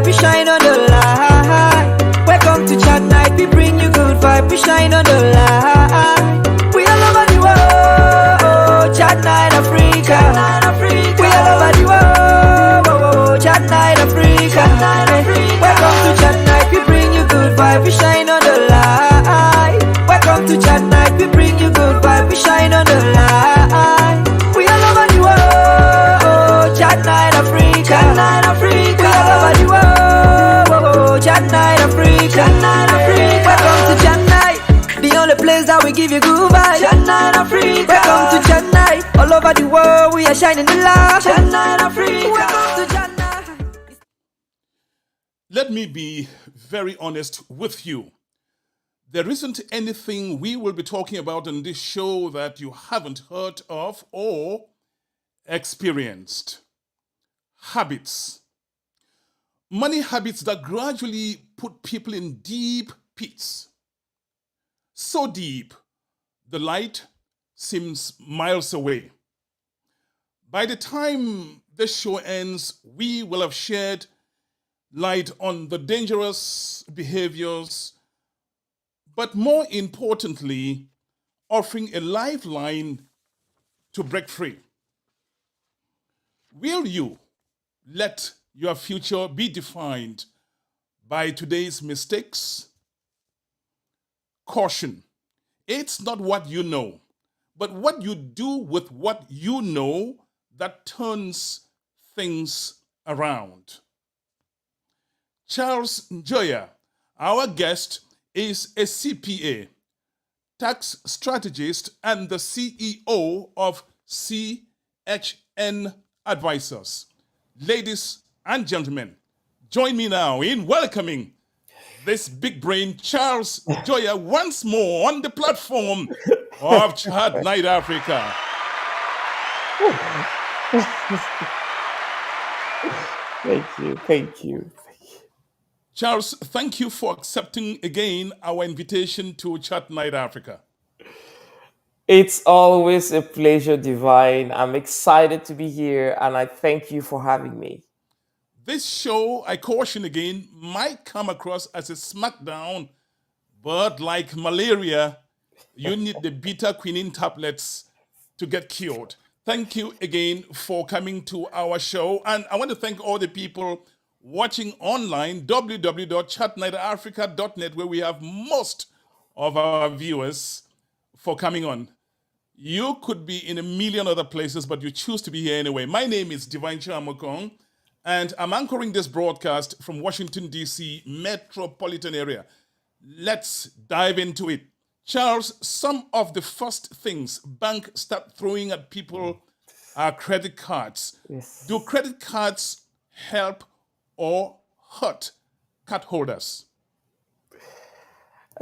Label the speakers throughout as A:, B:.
A: vibe, we shine on the light. Welcome to chat night, we bring you good vibe, we shine on the light. We all over the world, chat night Africa. We all over the world, chat night Africa. Welcome to chat night, we bring you good vibe, we shine on the light. Welcome to chat night, we bring you good vibe, we shine on the light. We all over the world, chat night Africa. We all over the world, chat night Africa. Welcome to chat night, the only place that we give you good vibe. Chat night Africa. Welcome to chat night, all over the world we are shining the light. Chat night Africa. Welcome to chat night.
B: Let me be very honest with you. There isn't anything we will be talking about in this show that you haven't heard of or experienced. Habits. Money habits that gradually put people in deep pits. So deep, the light seems miles away. By the time this show ends, we will have shared light on the dangerous behaviors, but more importantly, offering a lifeline to break free. Will you let your future be defined by today's mistakes? Caution. It's not what you know, but what you do with what you know that turns things around. Charles Njoya, our guest, is a CPA, tax strategist, and the CEO of CHN Advisors. Ladies and gentlemen, join me now in welcoming this big brain Charles Njoya once more on the platform of Chat Night Africa.
C: Thank you.
B: Charles, thank you for accepting again our invitation to Chat Night Africa.
C: It's always a pleasure, Divine. I'm excited to be here and I thank you for having me.
B: This show, I caution again, might come across as a smackdown, but like malaria, you need the beta quinine tablets to get cured. Thank you again for coming to our show. And I want to thank all the people watching online, www.chatnightafrica.net, where we have most of our viewers, for coming on. You could be in a million other places, but you choose to be here anyway. My name is Divine Chamokong, and I'm anchoring this broadcast from Washington, D.C. metropolitan area. Let's dive into it. Charles, some of the first things banks start throwing at people are credit cards.
C: Yes.
B: Do credit cards help or hurt card holders?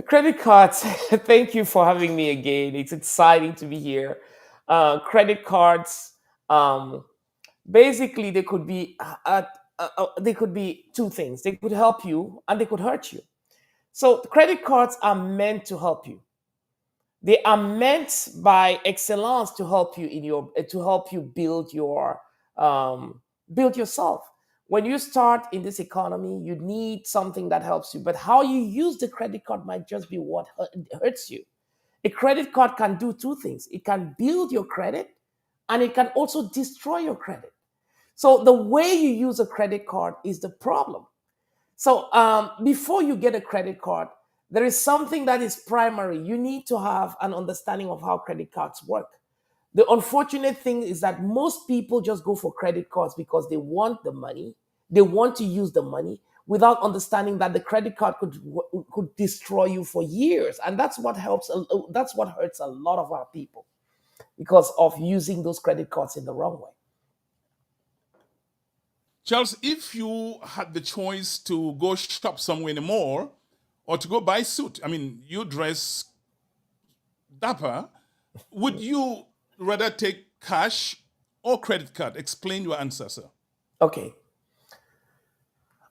C: Credit cards, thank you for having me again. It's exciting to be here. Credit cards, basically, they could be two things. They could help you and they could hurt you. So credit cards are meant to help you. They are meant by excellence to help you to help you build yourself. When you start in this economy, you need something that helps you. But how you use the credit card might just be what hurts you. A credit card can do two things. It can build your credit and it can also destroy your credit. So the way you use a credit card is the problem. So before you get a credit card, there is something that is primary. You need to have an understanding of how credit cards work. The unfortunate thing is that most people just go for credit cards because they want the money. They want to use the money without understanding that the credit card could destroy you for years. And that's what hurts a lot of our people because of using those credit cards in the wrong way.
B: Charles, if you had the choice to go shop somewhere in the mall or to go buy a suit, I mean, you dress dapper, would you rather take cash or credit card? Explain your answer, sir.
C: Okay.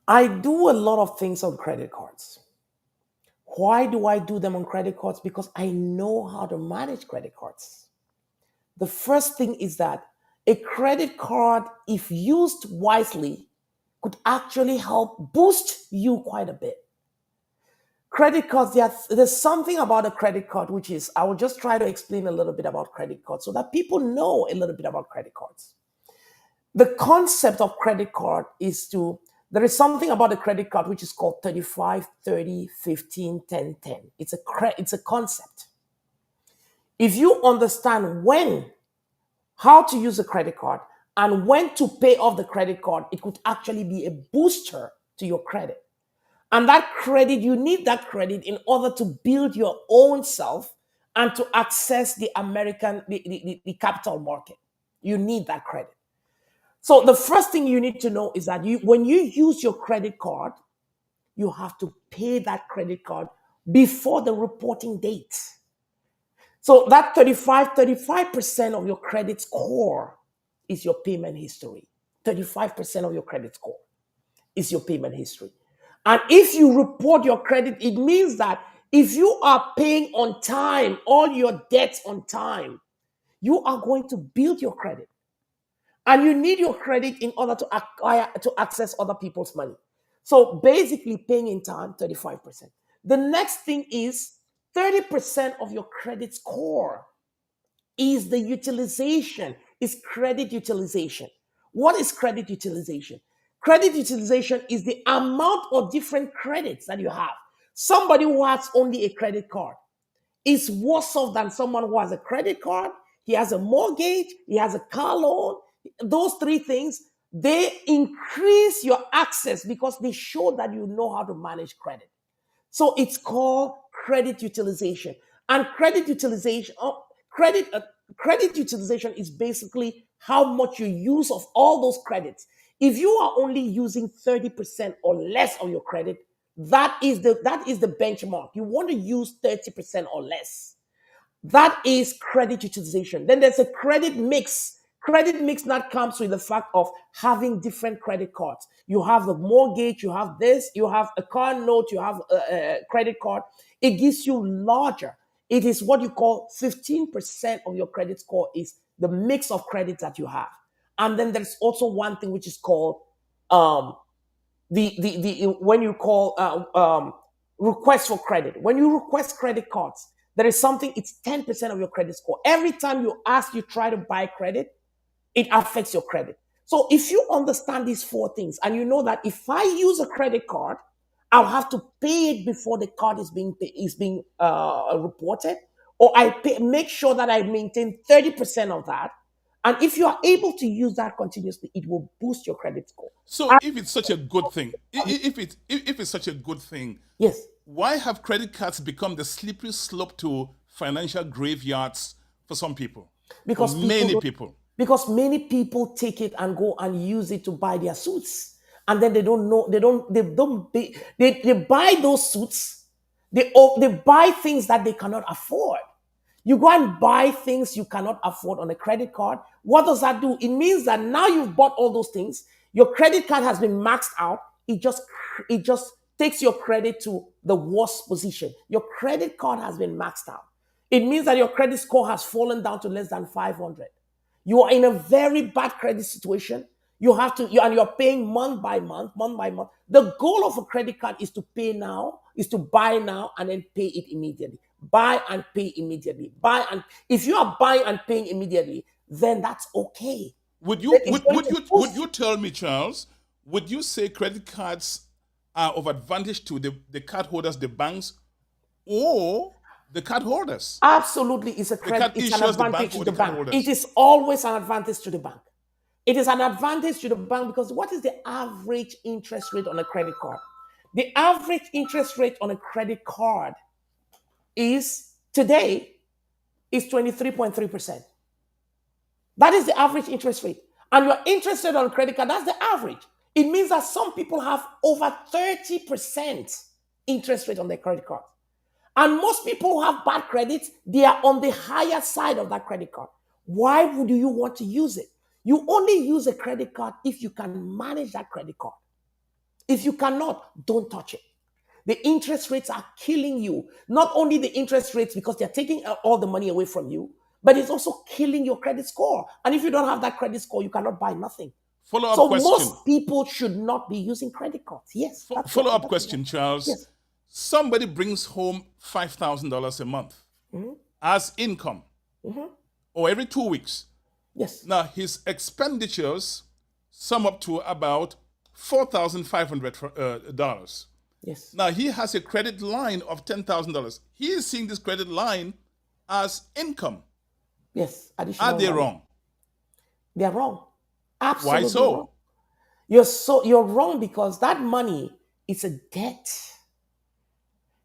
C: I do a lot of things on credit cards. Why do I do them on credit cards? Because I know how to manage credit cards. The first thing is that a credit card, if used wisely, could actually help boost you quite a bit. Credit cards, there's something about a credit card, which is, I will just try to explain a little bit about credit cards so that people know a little bit about credit cards. The concept of credit card there is something about a credit card which is called 35, 30, 15, 10, 10. It's a concept. If you understand how to use a credit card and when to pay off the credit card, it could actually be a booster to your credit. And that credit, you need that credit in order to build your own self and to access the the capital market. You need that credit. So the first thing you need to know is that when you use your credit card, you have to pay that credit card before the reporting date. So that 35% of your credit score is your payment history. 35% of your credit score is your payment history. And if you report your credit, it means that if you are paying on time, all your debts on time, you are going to build your credit. And you need your credit in order to access other people's money. So basically paying in time, 35%. The next thing is 30% of your credit score is the utilization, is credit utilization. What is credit utilization? Credit utilization is the amount of different credits that you have. Somebody who has only a credit card is worse off than someone who has a credit card, he has a mortgage, he has a car loan. Those three things, they increase your access because they show that you know how to manage credit. So it's called credit utilization. And credit utilization is basically how much you use of all those credits. If you are only using 30% or less of your credit, that is the benchmark. You want to use 30% or less. That is credit utilization. Then there's a credit mix. Credit mix that comes with the fact of having different credit cards. You have the mortgage, you have this, you have a car note, you have a credit card. It gives you larger. It is what you call 15% of your credit score is the mix of credits that you have. And then there's also one thing which is called when you call request for credit. When you request credit cards, there is something, it's 10% of your credit score. Every time you try to buy credit, it affects your credit. So if you understand these four things and you know that if I use a credit card, I'll have to pay it before the card is being reported, or make sure that I maintain 30% of that. And if you are able to use that continuously, it will boost your credit score.
B: So if it's such a good thing, if it's such a good thing,
C: Yes.
B: why have credit cards become the slippery slope to financial graveyards for some people?
C: Because
B: for many people.
C: Because many people take it and go and use it to buy their suits. And then they buy those suits. They buy things that they cannot afford. You go and buy things you cannot afford on a credit card. What does that do? It means that now you've bought all those things. Your credit card has been maxed out. It just takes your credit to the worst position. Your credit card has been maxed out. It means that your credit score has fallen down to less than 500. You are in a very bad credit situation. And you're paying month by month. The goal of a credit card is to pay now, is to buy now and then pay it immediately. Buy and pay immediately. If you are buying and paying immediately, then that's okay.
B: Would you tell me, Charles? Would you say credit cards are of advantage to the card holders, the banks, or the card holders?
C: Absolutely, it's an advantage to the bank. It is always an advantage to the bank. It is an advantage to the bank because what is the average interest rate on a credit card? The average interest rate on a credit card today is 23.3%. That is the average interest rate. And your interest rate on a credit card, that's the average. It means that some people have over 30% interest rate on their credit card. And most people who have bad credit, they are on the higher side of that credit card. Why would you want to use it? You only use a credit card if you can manage that credit card. If you cannot, don't touch it. The interest rates are killing you. Not only the interest rates because they're taking all the money away from you, but it's also killing your credit score. And if you don't have that credit score, you cannot buy nothing.
B: Follow-up
C: So
B: question.
C: most people should not be using credit cards. Yes, that's what.
B: Follow-up question, Charles.
C: Yes.
B: Somebody brings home $5,000 a month as income, or every 2 weeks.
C: Yes.
B: Now, his expenditures sum up to about $4,500.
C: Yes.
B: Now, he has a credit line of $10,000. He is seeing this credit line as income.
C: Yes. Additional
B: Are they
C: money.
B: wrong?
C: They are wrong. Absolutely
B: Why so?
C: wrong. You're wrong because that money is a debt.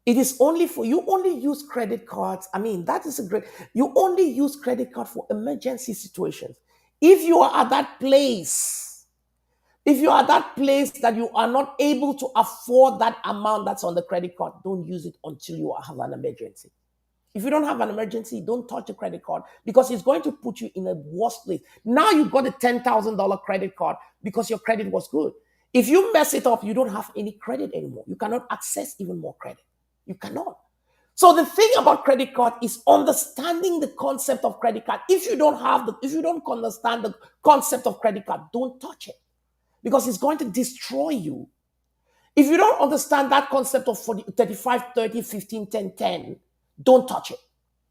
C: It is only for you only use credit cards. I mean, that is a great. You only use credit card for emergency situations. If you are at that place, if you are at that place that you are not able to afford that amount that's on the credit card, don't use it until you have an emergency. If you don't have an emergency, don't touch the credit card because it's going to put you in a worse place. Now you got a $10,000 credit card because your credit was good. If you mess it up, you don't have any credit anymore. You cannot access even more credit. You cannot. So the thing about credit card is understanding the concept of credit card. If you don't understand the concept of credit card, don't touch it because it's going to destroy you. If you don't understand that concept of 40, 35, 30, 15, 10, 10, don't touch it.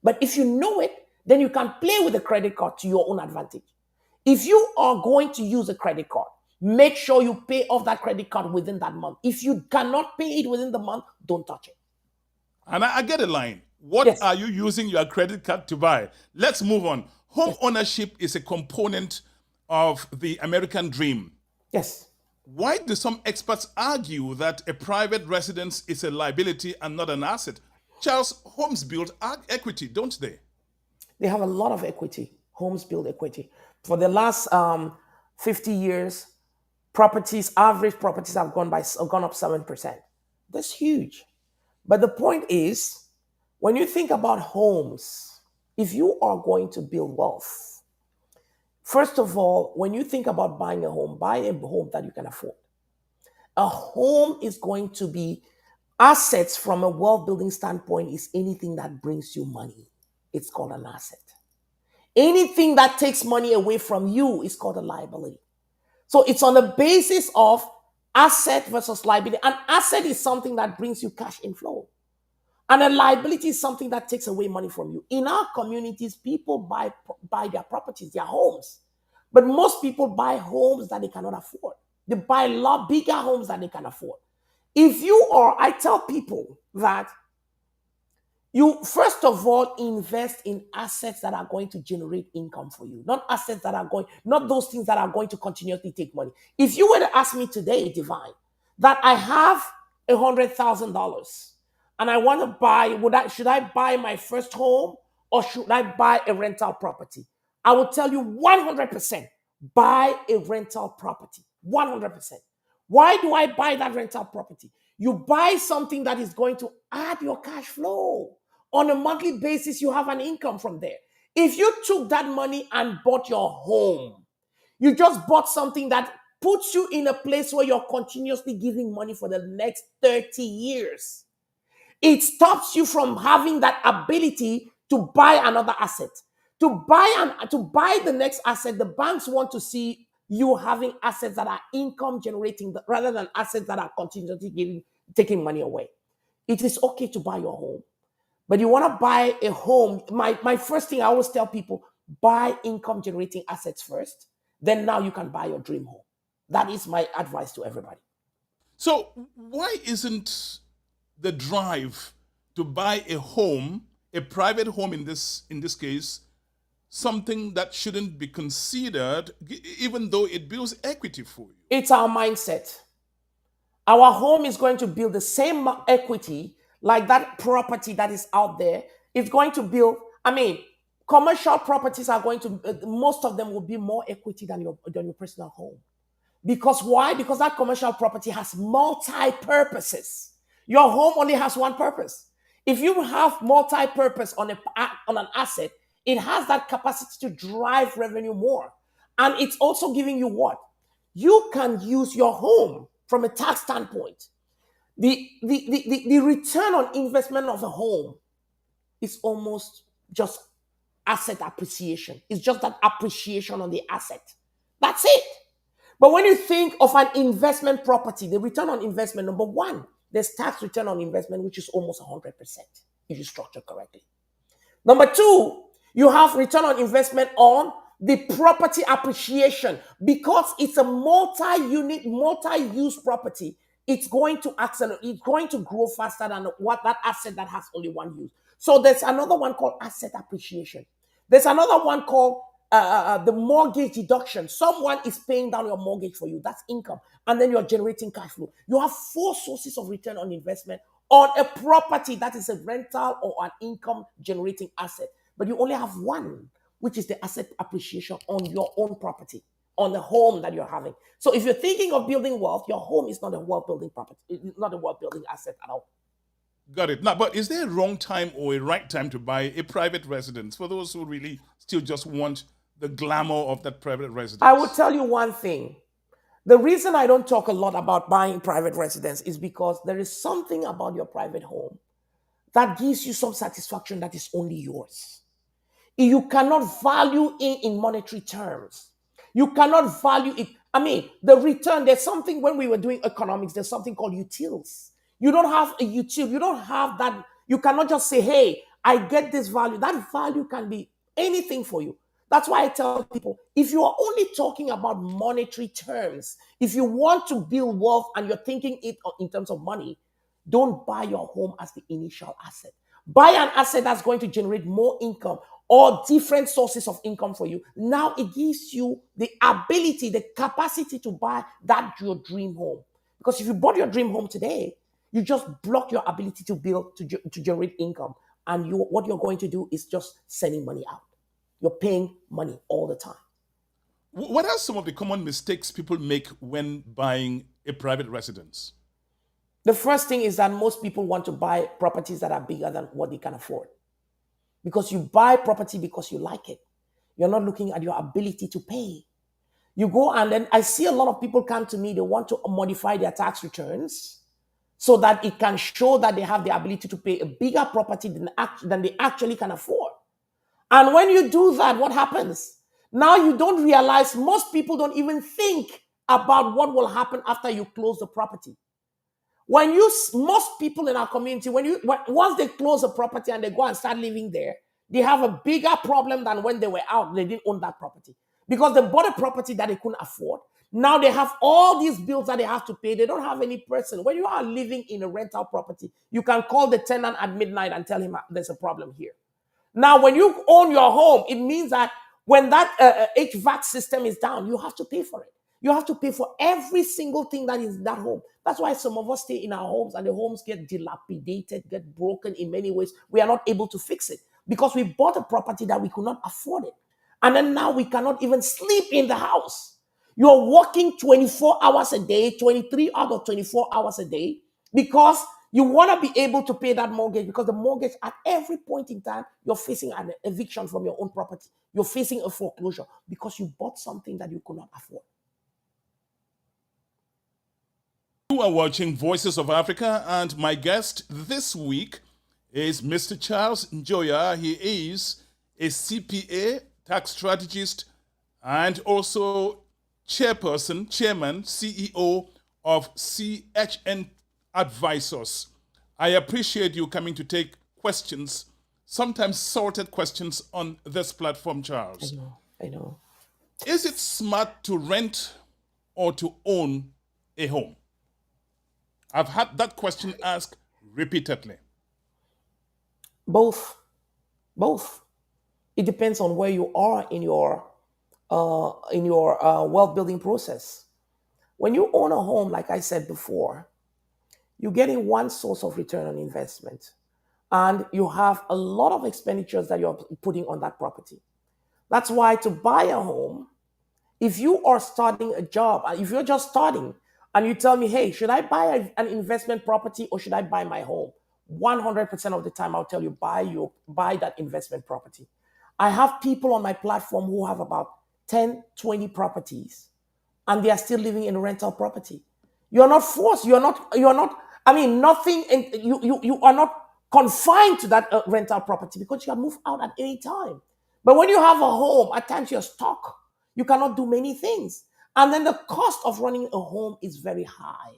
C: But if you know it, then you can play with the credit card to your own advantage. If you are going to use a credit card, make sure you pay off that credit card within that month. If you cannot pay it within the month, don't touch it.
B: And I get a line. What
C: Yes.
B: are you using your credit card to buy? Let's move on. Home ownership is a component of the American dream.
C: Yes.
B: Why do some experts argue that a private residence is a liability and not an asset? Charles, homes build equity, don't they?
C: They have a lot of equity. Homes build equity. For the last 50 years, average properties have gone up 7%. That's huge. But the point is, when you think about homes, if you are going to build wealth, first of all, when you think about buying a home, buy a home that you can afford. A home is going to be assets from a wealth building standpoint is anything that brings you money. It's called an asset. Anything that takes money away from you is called a liability. So it's on the basis of asset versus liability. An asset is something that brings you cash inflow. And a liability is something that takes away money from you. In our communities, people buy their properties, their homes. But most people buy homes that they cannot afford. They buy a lot bigger homes than they can afford. I tell people that you first of all invest in assets that are going to generate income for you, not those things that are going to continuously take money. If you were to ask me today, Divine, that I have $100,000 and I want to buy, should I buy my first home or should I buy a rental property? I will tell you 100%, buy a rental property, 100%. Why do I buy that rental property? You buy something that is going to add your cash flow. On a monthly basis, you have an income from there. If you took that money and bought your home, you just bought something that puts you in a place where you're continuously giving money for the next 30 years. It stops you from having that ability to buy another asset. To buy the next asset, the banks want to see you having assets that are income generating rather than assets that are continuously taking money away. It is okay to buy your home, but you want to buy a home. My first thing I always tell people, buy income generating assets first. Then now you can buy your dream home. That is my advice to everybody.
B: So why isn't the drive to buy a home, a private home in this case, something that shouldn't be considered, even though it builds equity for you?
C: It's our mindset. Our home is going to build the same equity like that property that is out there. It's going to build, commercial properties are going to, most of them will be more equity than your personal home. Because why? Because that commercial property has multi-purposes. Your home only has one purpose. If you have multi-purpose on an asset, it has that capacity to drive revenue more. And it's also giving you what? You can use your home from a tax standpoint. The return on investment of a home is almost just asset appreciation. It's just that appreciation on the asset. That's it. But when you think of an investment property, the return on investment, number one, there's tax return on investment, which is almost 100% if you structure correctly. Number two, you have return on investment on the property appreciation because it's a multi-unit, multi-use property. It's going to accelerate, it's going to grow faster than what that asset that has only one use. So there's another one called asset appreciation. There's another one called the mortgage deduction. Someone is paying down your mortgage for you. That's income. And then you're generating cash flow. You have four sources of return on investment on a property that is a rental or an income generating asset. But you only have one, which is the asset appreciation on your own property, on the home that you're having. So if you're thinking of building wealth, your home is not a wealth building property. It's not a wealth building asset at all.
B: Got it. Now, but is there a wrong time or a right time to buy a private residence for those who really still just want the glamour of that private residence?
C: I will tell you one thing. The reason I don't talk a lot about buying private residence is because there is something about your private home that gives you some satisfaction that is only yours. You cannot value it in monetary terms. You cannot value it. I mean, the return, there's something when we were doing economics, there's something called utils. You don't have a util. You don't have that. You cannot just say, hey, I get this value. That value can be anything for you. That's why I tell people, if you are only talking about monetary terms, if you want to build wealth and you're thinking it in terms of money, don't buy your home as the initial asset. Buy an asset that's going to generate more income or different sources of income for you. Now it gives you the ability, the capacity to buy that your dream home. Because if you bought your dream home today, you just block your ability to build, to generate income. And what you're going to do is just sending money out. You're paying money all the time.
B: What are some of the common mistakes people make when buying a private residence?
C: The first thing is that most people want to buy properties that are bigger than what they can afford. Because you buy property because you like it. You're not looking at your ability to pay. You go and then I see a lot of people come to me, they want to modify their tax returns so that it can show that they have the ability to pay a bigger property than they actually can afford. And when you do that, what happens? Now you don't realize most people don't even think about what will happen after you close the property. Most people in our community, once they close a property and they go and start living there, they have a bigger problem than when they were out. They didn't own that property because they bought a property that they couldn't afford. Now they have all these bills that they have to pay. They don't have any person. When you are living in a rental property, you can call the tenant at midnight and tell him there's a problem here. Now, when you own your home, it means that when that HVAC system is down, you have to pay for it. You have to pay for every single thing that is in that home. That's why some of us stay in our homes and the homes get dilapidated, get broken in many ways. We are not able to fix it because we bought a property that we could not afford it. And then now we cannot even sleep in the house. You're working 24 hours a day, 23 out of 24 hours a day because you want to be able to pay that mortgage because the mortgage at every point in time, you're facing an eviction from your own property. You're facing a foreclosure because you bought something that you could not afford.
B: You are watching Voices of Africa, and my guest this week is Mr. Charles Njoya. He is a CPA, tax strategist, and also chairman, CEO of CHN Advisors. I appreciate you coming to take questions, sometimes sorted questions on this platform, Charles.
C: I know.
B: Is it smart to rent or to own a home? I've had that question asked repeatedly.
C: Both. It depends on where you are in your wealth building process. When you own a home, like I said before, you're getting one source of return on investment, and you have a lot of expenditures that you're putting on that property. That's why to buy a home, if you are starting a job, if you're just starting, and you tell me, hey, should I buy an investment property or should I buy my home? 100% of the time, I'll tell you, buy that investment property. I have people on my platform who have about 10, 20 properties, and they are still living in a rental property. You're not forced. You are not confined to that rental property because you can move out at any time. But when you have a home, at times you're stuck. You cannot do many things. And then the cost of running a home is very high.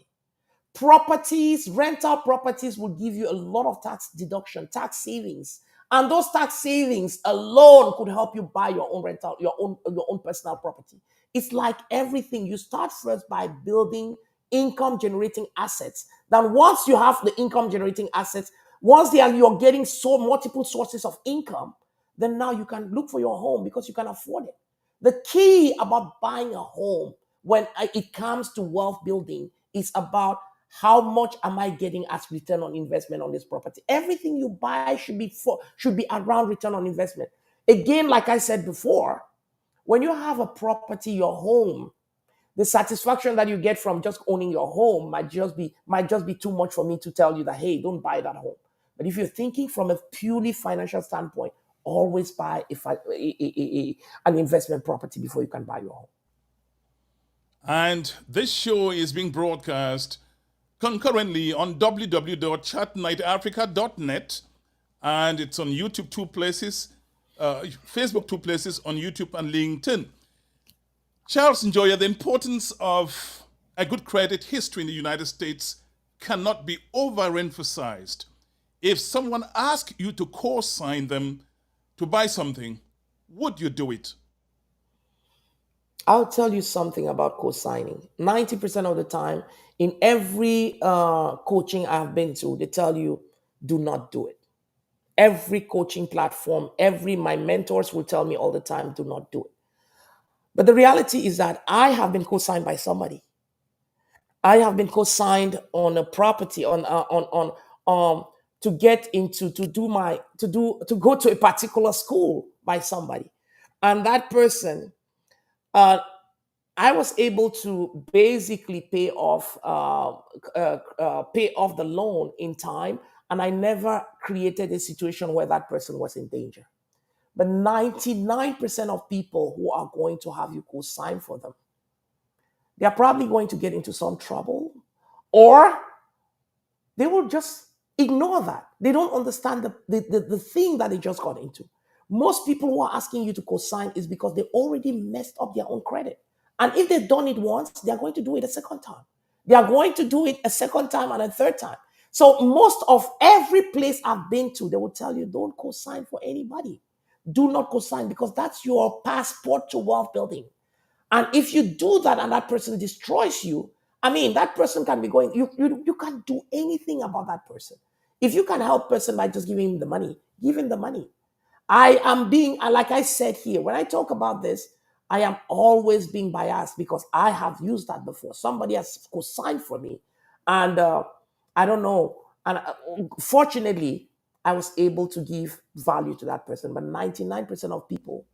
C: Properties, rental properties will give you a lot of tax deduction, tax savings. And those tax savings alone could help you buy your own rental, your own personal property. It's like everything. You start first by building income generating assets. Then once you have the income generating assets, once you're getting so multiple sources of income, then now you can look for your home because you can afford it. The key about buying a home when it comes to wealth building is about how much am I getting as return on investment on this property. Everything you buy should be around return on investment. Again, like I said before, when you have a property, your home, the satisfaction that you get from just owning your home might just be too much for me to tell you that, hey, don't buy that home. But if you're thinking from a purely financial standpoint, always buy an investment property before you can buy your home.
B: And this show is being broadcast concurrently on www.chatnightafrica.net, and it's on YouTube two places, Facebook two places, on YouTube and LinkedIn. Charles Njoya, the importance of a good credit history in the United States cannot be overemphasized. If someone asked you to co-sign them to buy something, would you do it?
C: I'll tell you something about co-signing. 90% of the time, in every coaching I've been to, they tell you, do not do it. Every coaching platform, my mentors will tell me all the time, do not do it. But the reality is that I have been co-signed by somebody. I have been co-signed on a property to get into to go to a particular school by somebody, and that person, I was able to basically pay off the loan in time, and I never created a situation where that person was in danger. But 99% of people who are going to have you co-sign for them, they are probably going to get into some trouble, or they will just ignore that. They don't understand the thing that they just got into. Most people who are asking you to co-sign is because they already messed up their own credit. And if they've done it once, they're going to do it a second time. They are going to do it a second time and a third time. So most of every place I've been to, they will tell you, don't co-sign for anybody. Do not co-sign, because that's your passport to wealth building. And if you do that and that person destroys you, I mean, that person can be going, you can't do anything about that person. If you can help person by just giving him the money, give him the money. I am being, like I said here, when I talk about this, I am always being biased because I have used that before. Somebody has co-signed for me, and I don't know. And fortunately, I was able to give value to that person. But 99% of people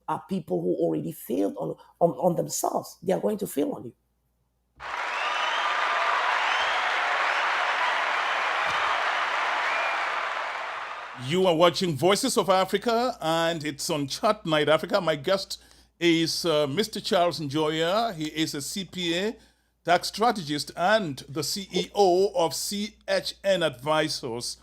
C: are people who already failed on themselves. They are going to fail on you.
B: You are watching Voices of Africa, and it's on Chat Night Africa. My guest is Mr. Charles Njoya. He is a CPA, tax strategist, and the CEO of CHN Advisors.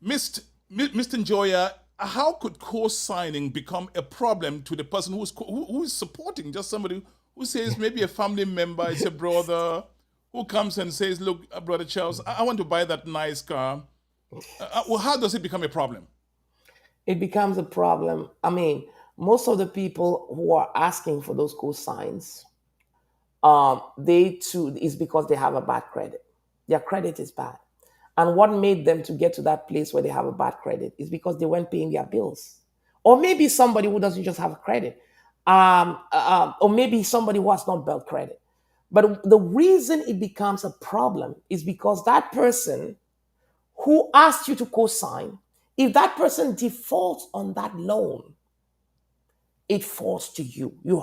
B: Mr. Njoya, how could co-signing become a problem to the person who is supporting? Just somebody who says, maybe a family member, it's a brother, who comes and says, look, Brother Charles, I want to buy that nice car. Well, how does it become a problem?
C: It becomes a problem. I mean, most of the people who are asking for those cosigns, they too is because they have a bad credit. Their credit is bad. And what made them to get to that place where they have a bad credit is because they weren't paying their bills. Or maybe somebody who doesn't just have credit. Or maybe somebody who has not built credit. But the reason it becomes a problem is because that person who asked you to co-sign, if that person defaults on that loan, it falls to you. You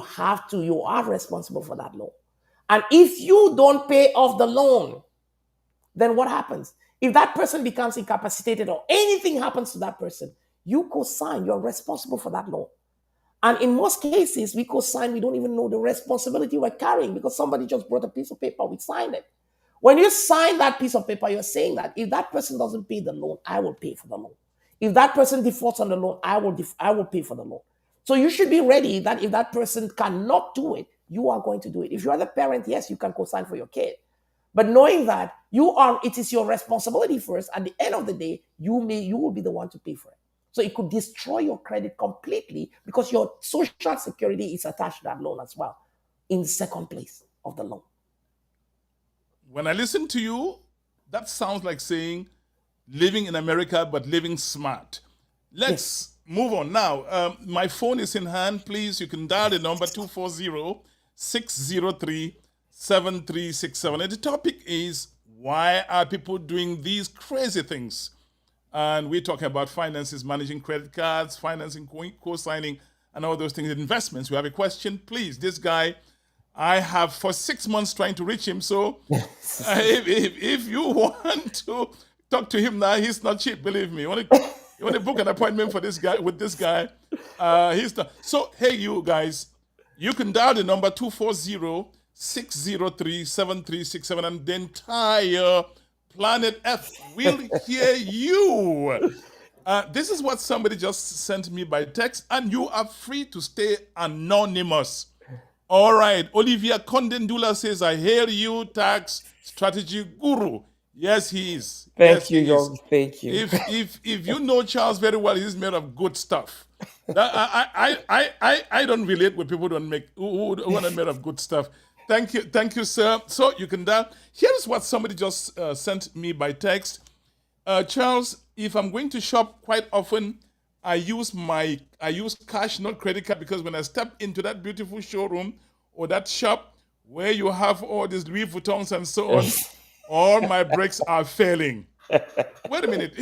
C: are responsible for that loan. And if you don't pay off the loan, then what happens? If that person becomes incapacitated or anything happens to that person, you co-sign, you're responsible for that loan. And in most cases, we co-sign, we don't even know the responsibility we're carrying because somebody just brought a piece of paper, we signed it. When you sign that piece of paper, you're saying that if that person doesn't pay the loan, I will pay for the loan. If that person defaults on the loan, I will pay for the loan. So you should be ready that if that person cannot do it, you are going to do it. If you are the parent, yes, you can co-sign for your kid. But knowing that it is your responsibility first, at the end of the day, you will be the one to pay for it. So it could destroy your credit completely because your social security is attached to that loan as well, in second place of the loan.
B: When I listen to you, that sounds like saying living in America but living smart. Let's move on now. My phone is in hand. Please, you can dial the number 240-603-7367. And the topic is, why are people doing these crazy things? And we're talking about finances, managing credit cards, financing, co-signing, and all those things, investments. We have a question, please. This guy, I have for 6 months trying to reach him. So if you want to talk to him now, he's not cheap, believe me. You want to book an appointment for this guy with this guy? He's not. So hey, you guys, you can dial the number 240-603-7367, and the entire Planet F will hear you. This is what somebody just sent me by text, and you are free to stay anonymous. All right. Olivia Condendula says, I hear you, tax strategy guru. Yes, he is.
C: Thank you, Young. Thank you.
B: If you know Charles very well, he's made of good stuff. I don't relate with people who are made of good stuff. Thank you, sir. So you can dial. Here's what somebody just sent me by text. Charles, if I'm going to shop quite often, I use cash, not credit card, because when I step into that beautiful showroom or that shop where you have all these Louis Vuittons and so on, all my brakes are failing. Wait a minute.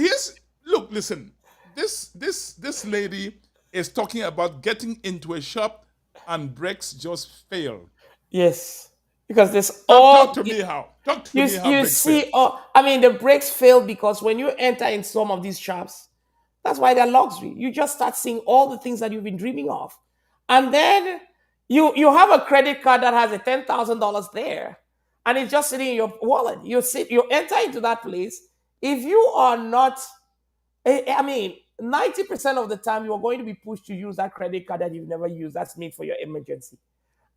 B: Listen. This lady is talking about getting into a shop and brakes just fail.
C: Yes, because there's
B: Talk to me how. Talk to me how.
C: You see, the brakes fail because when you enter in some of these shops, that's why they're luxury. You just start seeing all the things that you've been dreaming of, and then you have a credit card that has a $10,000 there, and it's just sitting in your wallet. You enter into that place. If you are not, 90% of the time you are going to be pushed to use that credit card that you've never used. That's made for your emergency.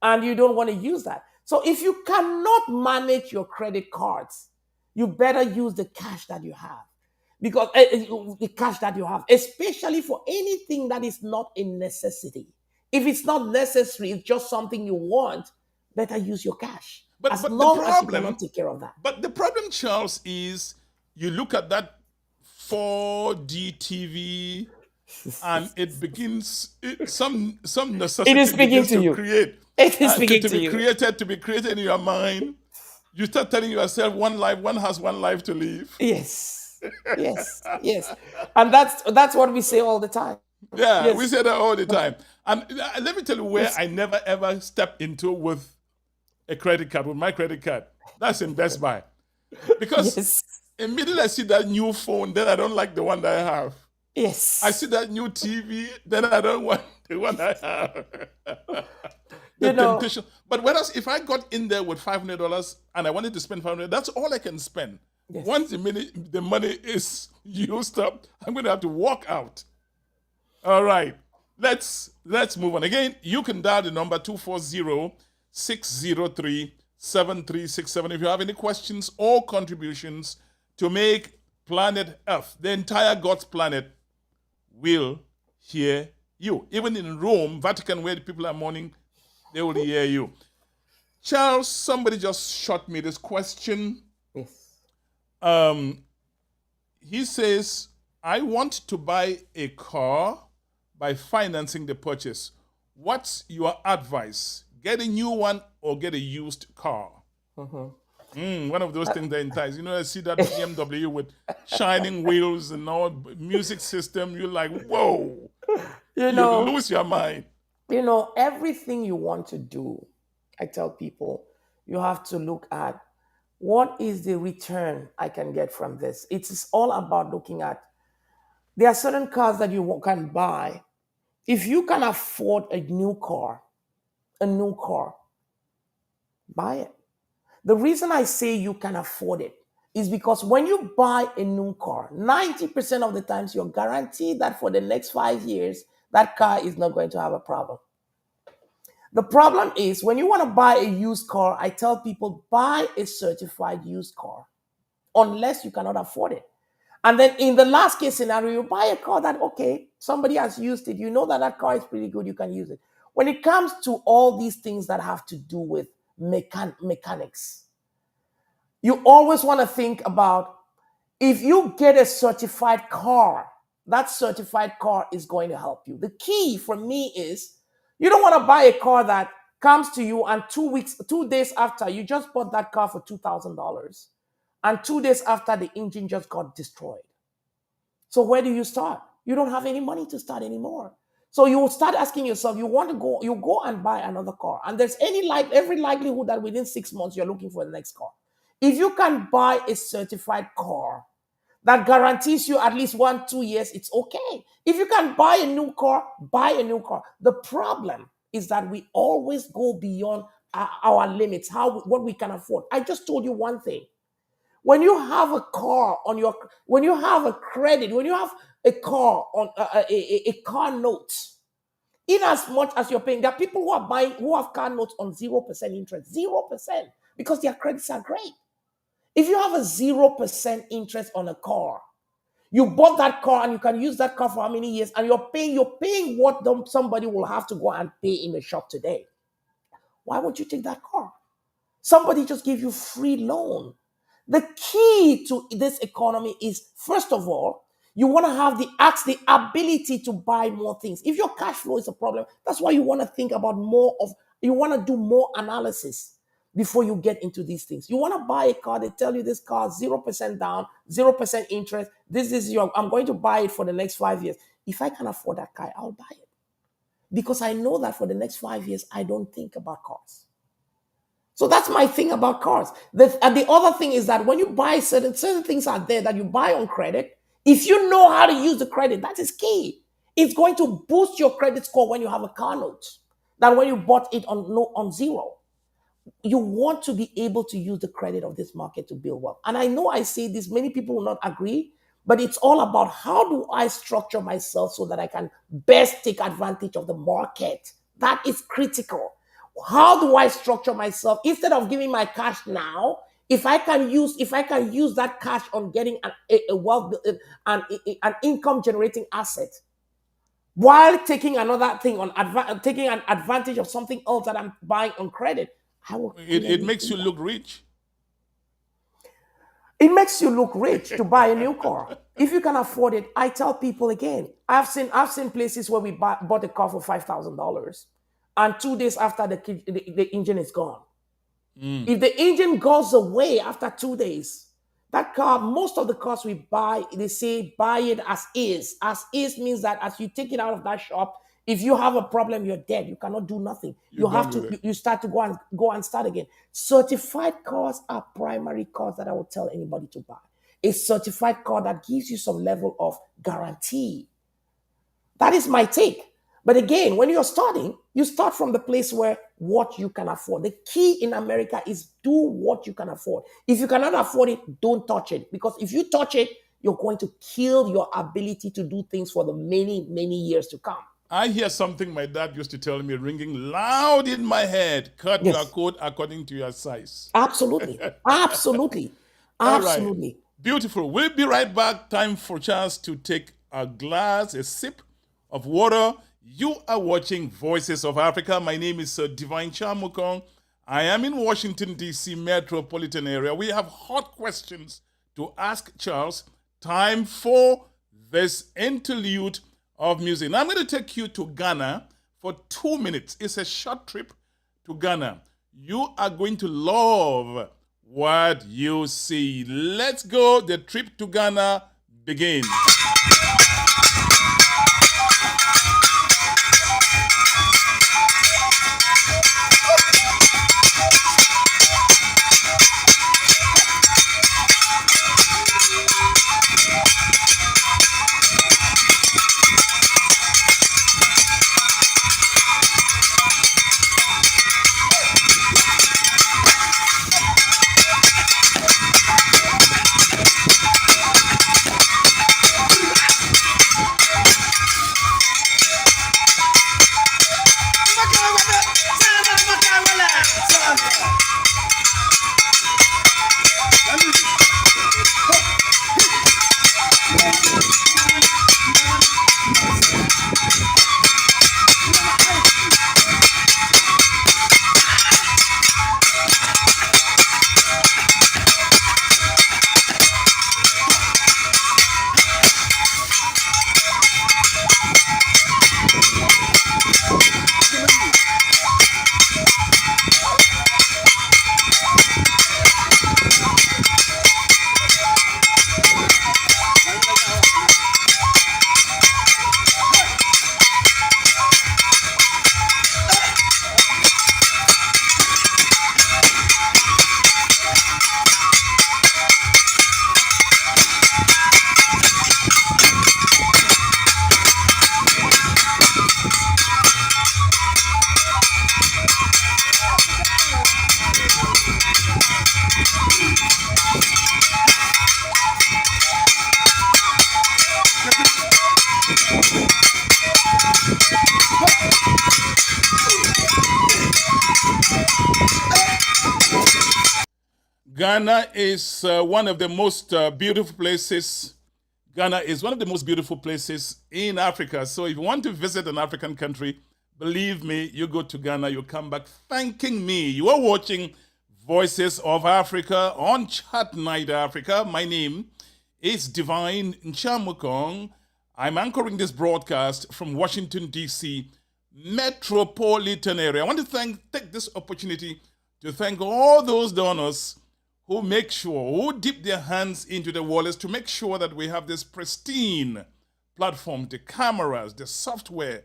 C: And you don't want to use that. So if you cannot manage your credit cards, you better use the cash that you have. Because the cash that you have, especially for anything that is not a necessity. If it's not necessary, it's just something you want, better use your cash. But long as you cannot take care of that.
B: But the problem, Charles, is you look at that 4D TV and it begins, some necessity
C: it is speaking to you.
B: Create.
C: It is speaking to you.
B: To be created in your mind. You start telling yourself one has one life to live.
C: Yes. And that's what we say all the time.
B: Yeah, yes. We say that all the time. And let me tell you where I never ever step into with a credit card, with my credit card. That's in Best Buy. Because immediately I see that new phone, then I don't like the one that I have.
C: Yes.
B: I see that new TV, then I don't want the one I have. Temptation. But whereas if I got in there with $500 and I wanted to spend $500, that's all I can spend. Yes. Once the money is used up, I'm going to have to walk out. All right. Let's move on. Again, you can dial the number 240-603-7367 if you have any questions or contributions to make Planet Earth, the entire God's planet, will hear you. Even in Rome, Vatican, where the people are mourning, they will hear you. Charles, somebody just shot me this question.
C: Yes.
B: He says, I want to buy a car by financing the purchase. What's your advice? Get a new one or get a used car? One of those things that entice. I see that BMW with shining wheels and all music system. You're like, whoa. You lose your mind.
C: Everything you want to do, I tell people, you have to look at what is the return I can get from this. It's all about looking at, there are certain cars that you can buy. If you can afford a new car, buy it. The reason I say you can afford it is because when you buy a new car, 90% of the times you're guaranteed that for the next 5 years, that car is not going to have a problem. The problem is when you want to buy a used car, I tell people buy a certified used car unless you cannot afford it. And then in the last case scenario, you buy a car that, okay, somebody has used it. You know that that car is pretty good. You can use it. When it comes to all these things that have to do with mechanics, you always want to think about if you get a certified car, that certified car is going to help you. The key for me is you don't want to buy a car that comes to you and 2 days after you just bought that car for $2,000 and 2 days after the engine just got destroyed. So where do you start? You don't have any money to start anymore. So you will start asking yourself, you go and buy another car. And there's every likelihood that within 6 months you're looking for the next car. If you can buy a certified car that guarantees you at least 1-2 years, it's okay. If you can buy a new car, buy a new car. The problem is that we always go beyond our limits, what we can afford. I just told you one thing. When you have a car when you have a credit, when you have a car on a car note, in as much as you're paying, there are people who have car notes on 0% interest, 0%, because their credits are great. If you have a 0% interest on a car, you bought that car and you can use that car for how many years, and you're paying what somebody will have to go and pay in the shop today. Why won't you take that car? Somebody just gave you free loan. The key to this economy is, first of all, you want to have the ability to buy more things. If your cash flow is a problem, that's why you want to think about you want to do more analysis before you get into these things. You want to buy a car, they tell you this car, 0% down, 0% interest. I'm going to buy it for the next 5 years. If I can afford that car, I'll buy it. Because I know that for the next 5 years, I don't think about cars. So that's my thing about cars. The other thing is that when you buy certain things are there that you buy on credit, if you know how to use the credit, that is key. It's going to boost your credit score when you have a car note than when you bought it on zero. You want to be able to use the credit of this market to build wealth. And I know I say this, many people will not agree, but it's all about how do I structure myself so that I can best take advantage of the market. That is critical. How do I structure myself instead of giving my cash now? If I can use that cash on getting a wealth, an income generating asset, while taking another thing taking an advantage of something else that I'm buying on credit,
B: it makes you look rich.
C: It makes you look rich to buy a new car. If you can afford it, I tell people again, I've seen places where we bought a car for $5,000. And 2 days after the engine is gone. If the engine goes away after 2 days, that car, most of the cars we buy, they say buy it as is. As is means that as you take it out of that shop, if you have a problem, you're dead. You cannot do nothing. You start to go and start again. Certified cars are primary cars that I would tell anybody to buy. A certified car that gives you some level of guarantee. That is my take. But again, when you're starting, you start from the place where what you can afford. The key in America is do what you can afford. If you cannot afford it, don't touch it. Because if you touch it, you're going to kill your ability to do things for the many, many years to come.
B: I hear something my dad used to tell me ringing loud in my head. Cut your coat according to your size.
C: Absolutely. Absolutely. Absolutely.
B: Right. Beautiful. We'll be right back. Time for Charles to take a sip of water. You are watching Voices of Africa. My name is Divine Chamukong. I am in Washington, D.C. metropolitan area. We have hot questions to ask Charles. Time for this interlude of music. Now I'm going to take you to Ghana for 2 minutes. It's a short trip to Ghana. You are going to love what you see. Let's go. The trip to Ghana begins. Ghana is one of the most beautiful places. Ghana is one of the most beautiful places in Africa. So if you want to visit an African country, believe me, you go to Ghana, you come back thanking me. You are watching Voices of Africa on Chat Night Africa. My name is Divine Nchamukong. I'm anchoring this broadcast from Washington, D.C. metropolitan area. I want to take this opportunity to thank all those donors who dip their hands into the wallets to make sure that we have this pristine platform, the cameras, the software,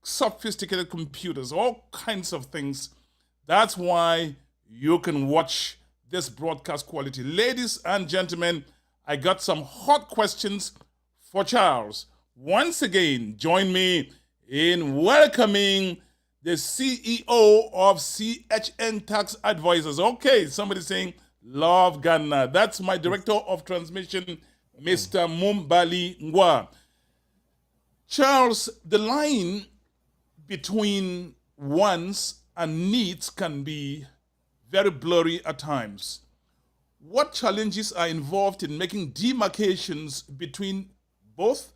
B: sophisticated computers, all kinds of things. That's why you can watch this broadcast quality. Ladies and gentlemen, I got some hot questions for Charles. Once again, join me in welcoming the CEO of CHN Tax Advisors. Okay, somebody saying, love Ghana. That's my director of transmission, Mr. Mumbali Ngwa. Charles, the line between wants and needs can be very blurry at times. What challenges are involved in making demarcations between both,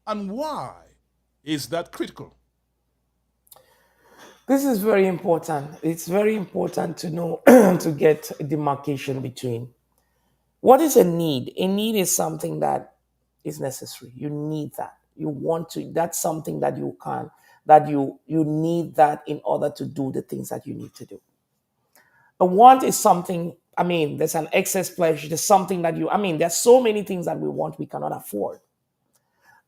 B: and why is that critical?
C: This is very important. It's very important to know to get a demarcation between what is a need. A need is something that is necessary. You need that. You want to. That's something that you can. That you need that in order to do the things that you need to do. A want is something. I mean, there's an excess pleasure. There's something that you. I mean, there's so many things that we want we cannot afford.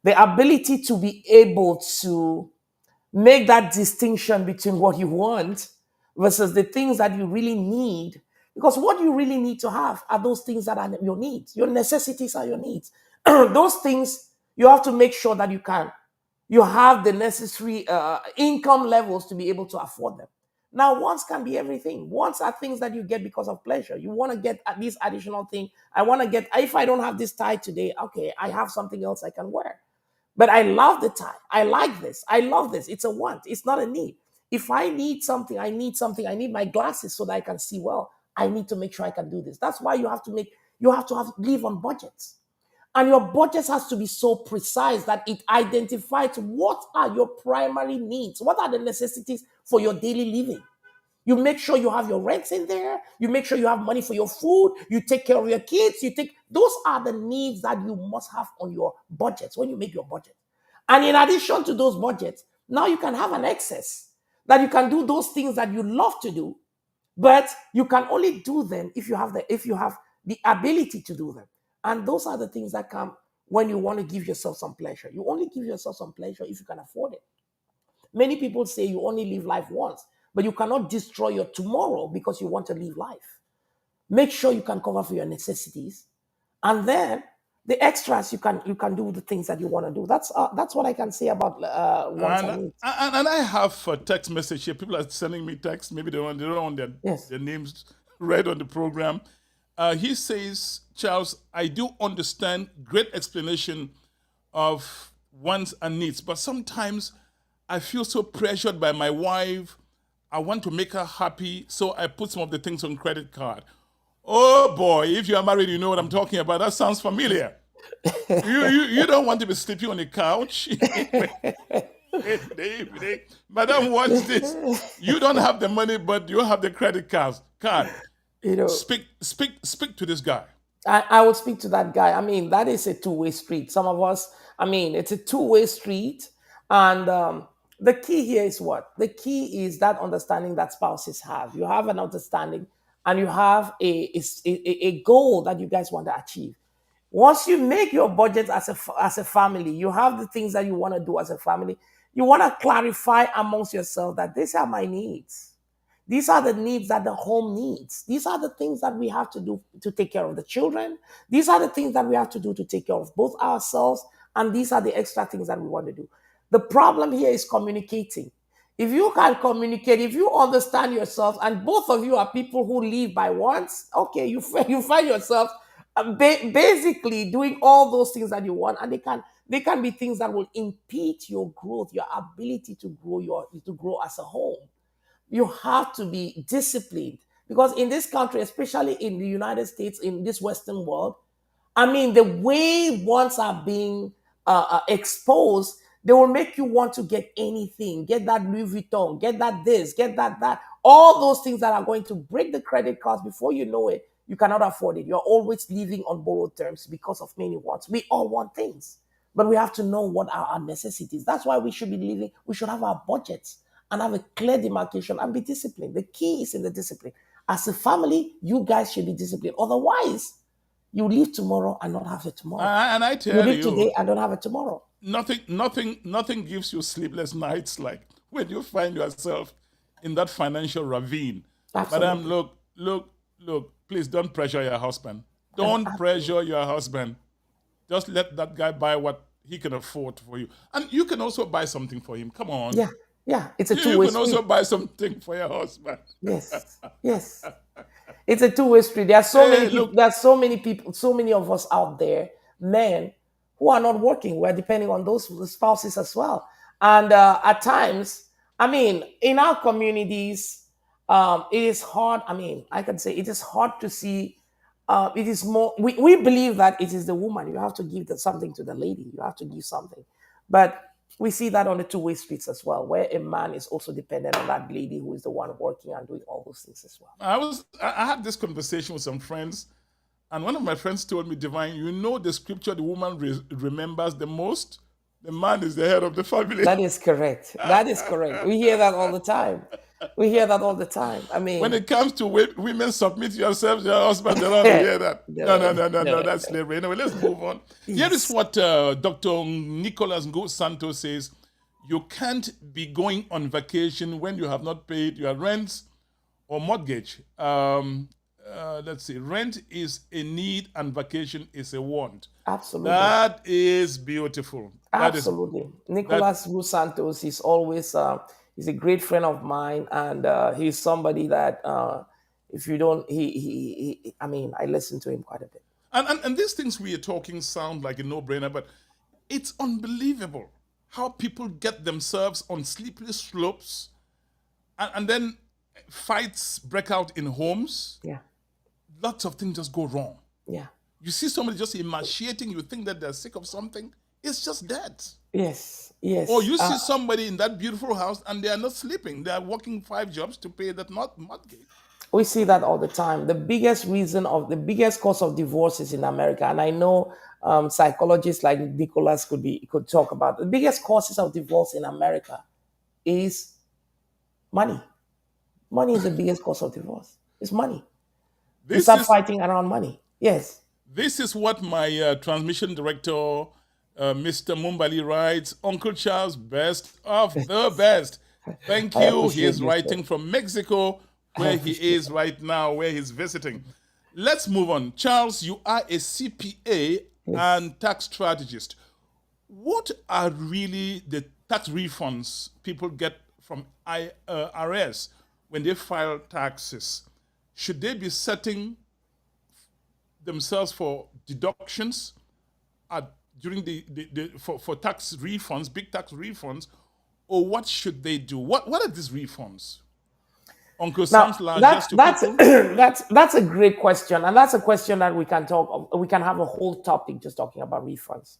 C: The ability to be able to make that distinction between what you want versus the things that you really need. Because what you really need to have are those things that are your needs. Your necessities are your needs. Those things you have to make sure that you have the necessary income levels to be able to afford them. Now, wants can be everything. Wants are things that you get because of pleasure. You want to get at this additional thing. I want to get, if I don't have this tie today, okay, I have something else I can wear. But I love the tie. I like this. I love this. It's a want. It's not a need. If I need something, I need something. I need my glasses so that I can see well. I need to make sure I can do this. That's why you have to live on budgets. And your budget has to be so precise that it identifies what are your primary needs, what are the necessities for your daily living. You make sure you have your rents in there. You make sure you have money for your food. You take care of your kids. Those are the needs that you must have on your budgets when you make your budget. And in addition to those budgets, now you can have an excess that you can do those things that you love to do, but you can only do them if you have the ability to do them. And those are the things that come when you want to give yourself some pleasure. You only give yourself some pleasure if you can afford it. Many people say you only live life once, but you cannot destroy your tomorrow because you want to live life. Make sure you can cover for your necessities, and then the extras you can do the things that you want to do. That's what I can say about wants and needs.
B: And I have a text message here. People are sending me text. Maybe they don't want
C: Yes.
B: their names read on the program. He says, Charles, I do understand great explanation of wants and needs, but sometimes I feel so pressured by my wife. I want to make her happy, so I put some of the things on credit card. Oh boy, if you are married, you know what I'm talking about. That sounds familiar. You don't want to be sleeping on the couch. Madam, watch this. You don't have the money, but you have the credit card.
C: You know,
B: Speak to this guy.
C: I would speak to that guy. I mean, that is a two-way street. Some of us, I mean, it's a two-way street. And the key here is what? The key is that understanding that spouses have. You have an understanding and you have a goal that you guys want to achieve. Once you make your budget as a family, you have the things that you want to do as a family. You want to clarify amongst yourself that these are my needs. These are the needs that the home needs. These are the things that we have to do to take care of the children. These are the things that we have to do to take care of both ourselves. And these are the extra things that we want to do. The problem here is communicating. If you can communicate, if you understand yourself, and both of you are people who live by wants, okay, you find yourself basically doing all those things that you want, and they can be things that will impede your growth, your ability to grow as a home. You have to be disciplined Because in this country, especially in the United States, in this Western world, I mean, the way wants are being exposed, they will make you want to get anything, get that Louis Vuitton, get that this, get that, all those things that are going to break the credit cards before you know it. You cannot afford it. You're always living on borrowed terms because of many wants. We all want things, but we have to know what are our necessities. That's why we should be living, we should have our budgets and have a clear demarcation and be disciplined. The key is in the discipline. As a family, you guys should be disciplined. Otherwise, you live tomorrow and not have it tomorrow.
B: And I
C: You
B: tell
C: live
B: you,
C: today and don't have it tomorrow.
B: nothing gives you sleepless nights like when you find yourself in that financial ravine. Madam,
C: Absolutely.
B: look, please don't pressure your husband. Don't pressure your husband. Just let that guy buy what he can afford for you. And you can also buy something for him. Come on.
C: Yeah, yeah. It's a
B: You
C: two-way
B: can also
C: street.
B: buy something for your husband.
C: Yes, yes. It's a two-way street. There are so many
B: Hey,
C: people.
B: look,
C: There are so many people. So many of us out there, men, who are not working. We're depending on those spouses as well. And at times, I mean, in our communities, it is hard. I mean, I can say it is hard to see. It is more. We believe that it is the woman. You have to give something to the lady. You have to give something, but we see that on the two-way streets as well, where a man is also dependent on that lady who is the one working and doing all those things as well.
B: I had this conversation with some friends, and one of my friends told me, Divine, you know the scripture the woman remembers the most? The man is the head of the family.
C: That is correct. That is correct. We hear that all the time. We hear that all the time. I
B: When
C: mean,
B: it comes to women, submit yourselves to your husband. They don't hear that. No,
C: no.
B: that's slavery. Anyway, let's move on. Here is
C: Yes,
B: what Dr. Nicholas Ngo Santos says. You can't be going on vacation when you have not paid your rent or mortgage. Let's see. Rent is a need and vacation is a want.
C: absolutely.
B: That is beautiful.
C: Absolutely.
B: That
C: Nicolas Wu Santos is always he's a great friend of mine, and he's somebody that if you don't I mean, I listen to him quite a bit.
B: and these things we are talking sound like a no-brainer, but it's unbelievable how people get themselves on slippery slopes and then fights break out in homes.
C: Yeah,
B: Lots of things just go wrong.
C: yeah.
B: You see somebody just emaciating, you think that they're sick of something, it's just that.
C: Yes,
B: Or
C: yes.
B: you see somebody in that beautiful house and they are not sleeping, they are working 5 jobs to pay that mortgage.
C: We see that all the time. The biggest cause of divorce is in America, and I know psychologists like Nicholas could talk about the biggest causes of divorce in America is money. Money is the biggest cause of divorce. It's money. We
B: This
C: start
B: is
C: fighting around money. Yes.
B: This is what my transmission director, Mr. Mumbali, writes. Uncle Charles, best of the best. Thank
C: I
B: you. He
C: appreciate
B: is
C: you, sir.
B: writing from Mexico,
C: I
B: where he
C: appreciate
B: is right now, where he's visiting. Let's move on. Charles, you are a CPA
C: Yes.
B: and tax strategist. What are really the tax refunds people get from IRS when they file taxes? Should they be setting themselves for deductions during for tax refunds, big tax refunds, or what should they do? What are these refunds? Uncle
C: Now
B: Sam's largest to people?
C: that's a great question, and that's a question that we can have a whole topic just talking about refunds.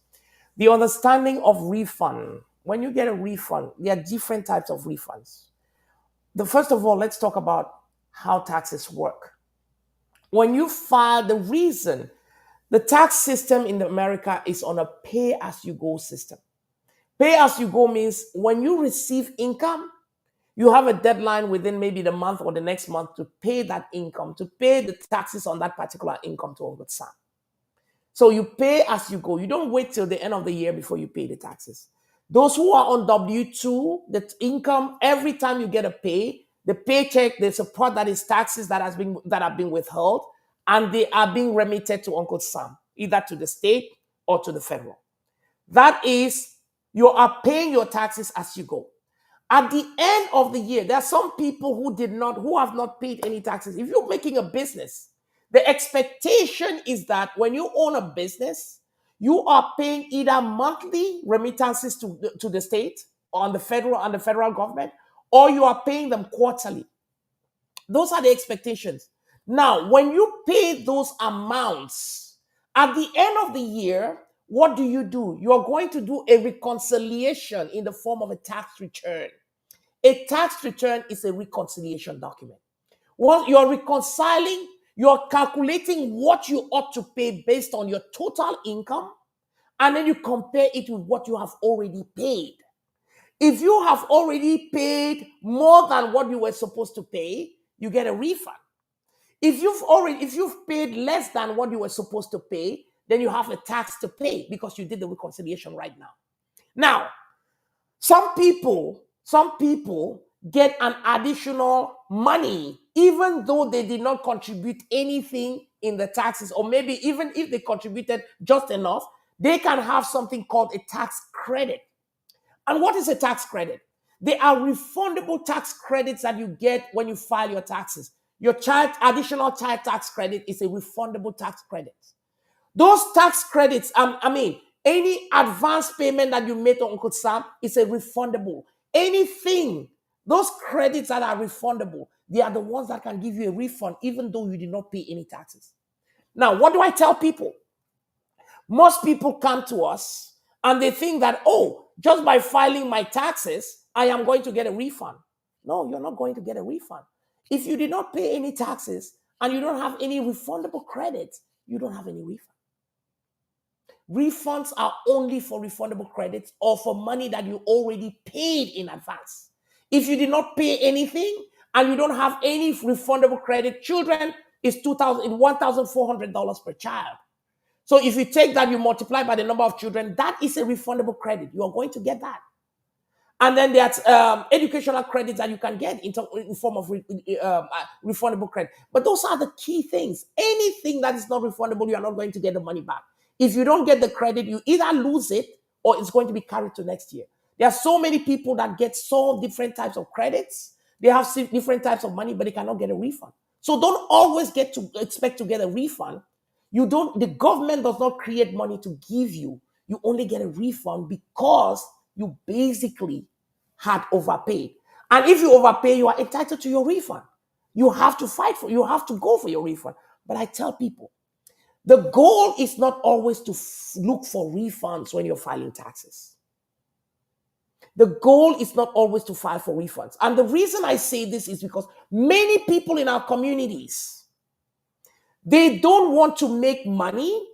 C: The understanding of refund. When you get a refund, there are different types of refunds. The first of all, let's talk about how taxes work. When you file, the tax system in America is on a pay-as-you-go system. Pay-as-you-go means when you receive income, you have a deadline within maybe the month or the next month to pay that income, to pay the taxes on that particular income to Uncle Sam. So you pay as you go. You don't wait till the end of the year before you pay the taxes. Those who are on W-2, the income, every time you get a pay, the paycheck, there's a part that is taxes that have been withheld, and they are being remitted to Uncle Sam, either to the state or to the federal. That is, you are paying your taxes as you go. At the end of the year, there are some people who have not paid any taxes. If you're making a business, the expectation is that when you own a business, you are paying either monthly remittances to the state or on the federal government, or you are paying them quarterly. Those are the expectations. Now, when you pay those amounts at the end of the year, what do? You're going to do a reconciliation in the form of a tax return. A tax return is a reconciliation document. Once you're reconciling, you're calculating what you ought to pay based on your total income, and then you compare it with what you have already paid. If you have already paid more than what you were supposed to pay, you get a refund. If you've paid less than what you were supposed to pay, then you have a tax to pay because you did the reconciliation right now. Now, some people get an additional money even though they did not contribute anything in the taxes, or maybe even if they contributed just enough, they can have something called a tax credit. And what is a tax credit? They are refundable tax credits that you get when you file your taxes. Your additional child tax credit is a refundable tax credit. Those tax credits, any advance payment that you made to Uncle Sam is a refundable. Anything, those credits that are refundable, they are the ones that can give you a refund even though you did not pay any taxes. Now, what do I tell people? Most people come to us and they think that, just by filing my taxes, I am going to get a refund. No, you're not going to get a refund. If you did not pay any taxes and you don't have any refundable credits, you don't have any refund. Refunds are only for refundable credits or for money that you already paid in advance. If you did not pay anything and you don't have any refundable credit, children is $1,400 per child. So if you take that, you multiply by the number of children, that is a refundable credit. You are going to get that. And then there's educational credits that you can get in form of refundable credit. But those are the key things. Anything that is not refundable, you are not going to get the money back. If you don't get the credit, you either lose it or it's going to be carried to next year. There are so many people that get so different types of credits. They have different types of money, but they cannot get a refund. So don't always expect to get a refund. The government does not create money to give you. You only get a refund because you basically had overpaid. And if you overpay, you are entitled to your refund. You have to you have to go for your refund. But I tell people, the goal is not always to look for refunds when you're filing taxes. The goal is not always to file for refunds. And the reason I say this is because many people in our communities, they don't want to make money.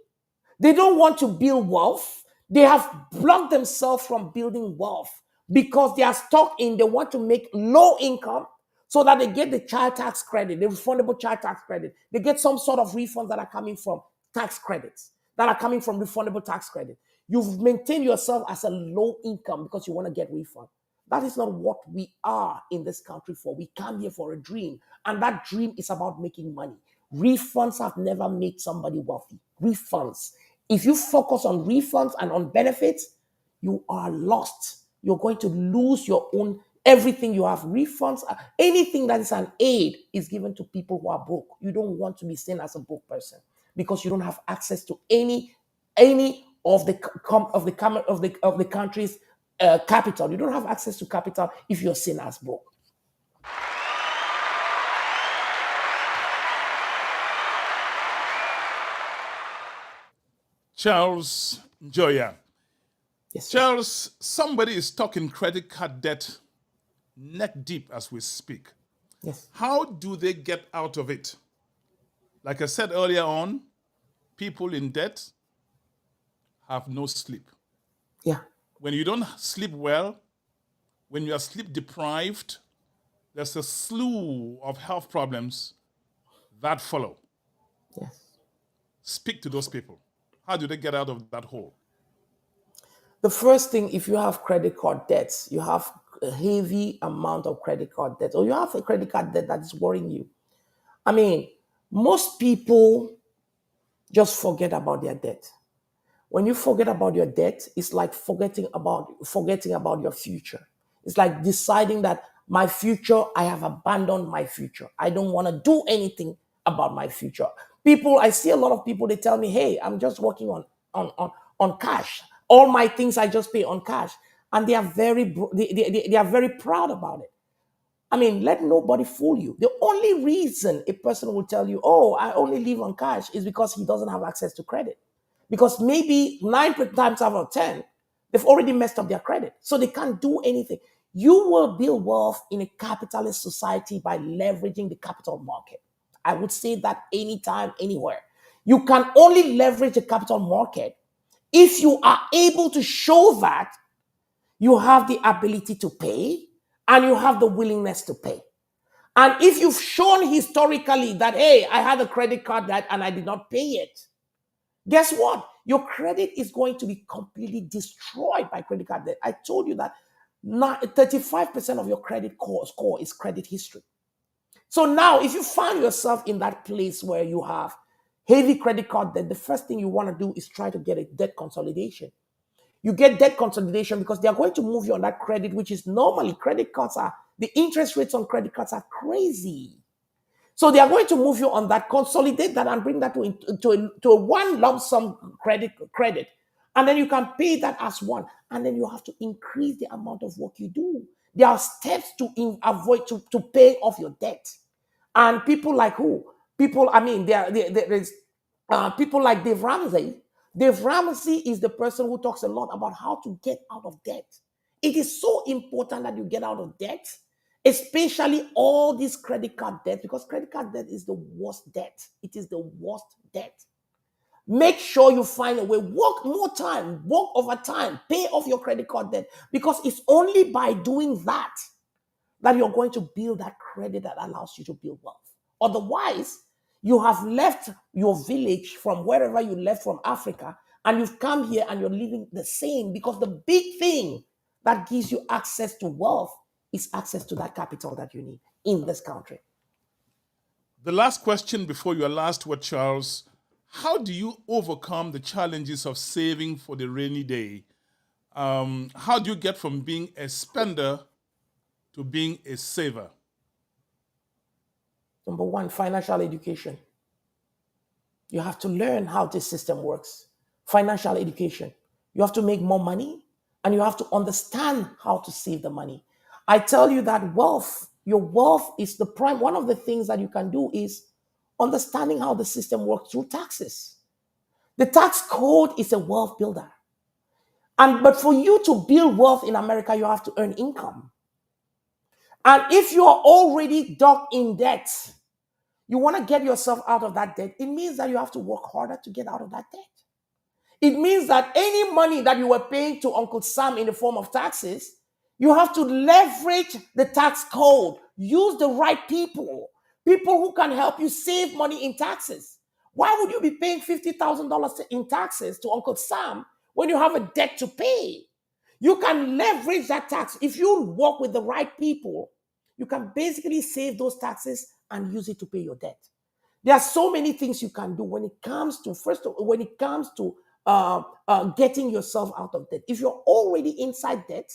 C: They don't want to build wealth. They have blocked themselves from building wealth because they are stuck they want to make low income so that they get the child tax credit, the refundable child tax credit. They get some sort of refunds that are coming from tax credits, that are coming from refundable tax credit. You've maintained yourself as a low income because you want to get refund. That is not what we are in this country for. We come here for a dream, and that dream is about making money. Refunds have never made somebody wealthy. Refunds. If you focus on refunds and on benefits, you are lost. You're going to lose your own everything you have. Refunds, anything that is an aid is given to people who are broke. You don't want to be seen as a broke person because you don't have access to any of the country's capital. You don't have access to capital if you're seen as broke.
B: Charles Njoya.
C: Yes, sir.
B: Charles, somebody is stuck in credit card debt neck deep as we speak.
C: Yes.
B: How do they get out of it? Like I said earlier on, people in debt have no sleep.
C: Yeah.
B: When you don't sleep well, when you are sleep deprived, there's a slew of health problems that follow.
C: Yes.
B: Speak to those people. How do they get out of that hole?
C: The first thing, if you have credit card debts, you have a heavy amount of credit card debt, or you have a credit card debt that is worrying you. I mean, most people just forget about their debt. When you forget about your debt, it's like forgetting about your future. It's like deciding that my future, I have abandoned my future. I don't want to do anything about my future. I see a lot of people, they tell me, hey, I'm just working on cash. All my things I just pay on cash. And they are very proud about it. I mean, let nobody fool you. The only reason a person will tell you, oh, I only live on cash is because he doesn't have access to credit. Because maybe 9 times out of 10, they've already messed up their credit. So they can't do anything. You will build wealth in a capitalist society by leveraging the capital market. I would say that anytime, anywhere. You can only leverage the capital market if you are able to show that you have the ability to pay and you have the willingness to pay. And if you've shown historically that, hey, I had a credit card that and I did not pay it, guess what? Your credit is going to be completely destroyed by credit card debt. I told you that 35% of your credit score is credit history. So now, if you find yourself in that place where you have heavy credit card debt, the first thing you want to do is try to get a debt consolidation. You get debt consolidation because they are going to move you on that credit, which is normally credit cards are, the interest rates on credit cards are crazy. So they are going to move you on that, consolidate that, and bring that to a one lump sum credit, and then you can pay that as one, and then you have to increase the amount of work you do. There are steps to avoid to pay off your debt, and people like who? People, I mean, there is people like Dave Ramsey. Dave Ramsey is the person who talks a lot about how to get out of debt. It is so important that you get out of debt, especially all these credit card debt, because credit card debt is the worst debt. It is the worst debt. Make sure you find a way, work more time, work overtime, pay off your credit card debt, because it's only by doing that that you're going to build that credit that allows you to build wealth. Otherwise, you have left your village from wherever you left from Africa, and you've come here and you're living the same, because the big thing that gives you access to wealth is access to that capital that you need in this country.
B: The last question before your last word, Charles. How do you overcome the challenges of saving for the rainy day? How do you get from being a spender to being a saver?
C: Number one, financial education. You have to learn how this system works. Financial education. You have to make more money, and you have to understand how to save the money. I tell you that wealth, your wealth is the prime. One of the things that you can do is understanding how the system works through taxes. The tax code is a wealth builder. But for you to build wealth in America, you have to earn income. And if you are already dug in debt, you want to get yourself out of that debt, it means that you have to work harder to get out of that debt. It means that any money that you were paying to Uncle Sam in the form of taxes, you have to leverage the tax code. Use the right people who can help you save money in taxes. Why would you be paying $50,000 in taxes to Uncle Sam when you have a debt to pay? You can leverage that tax. If you work with the right people, you can basically save those taxes and use it to pay your debt. There are so many things you can do when it comes to getting yourself out of debt. If you're already inside debt,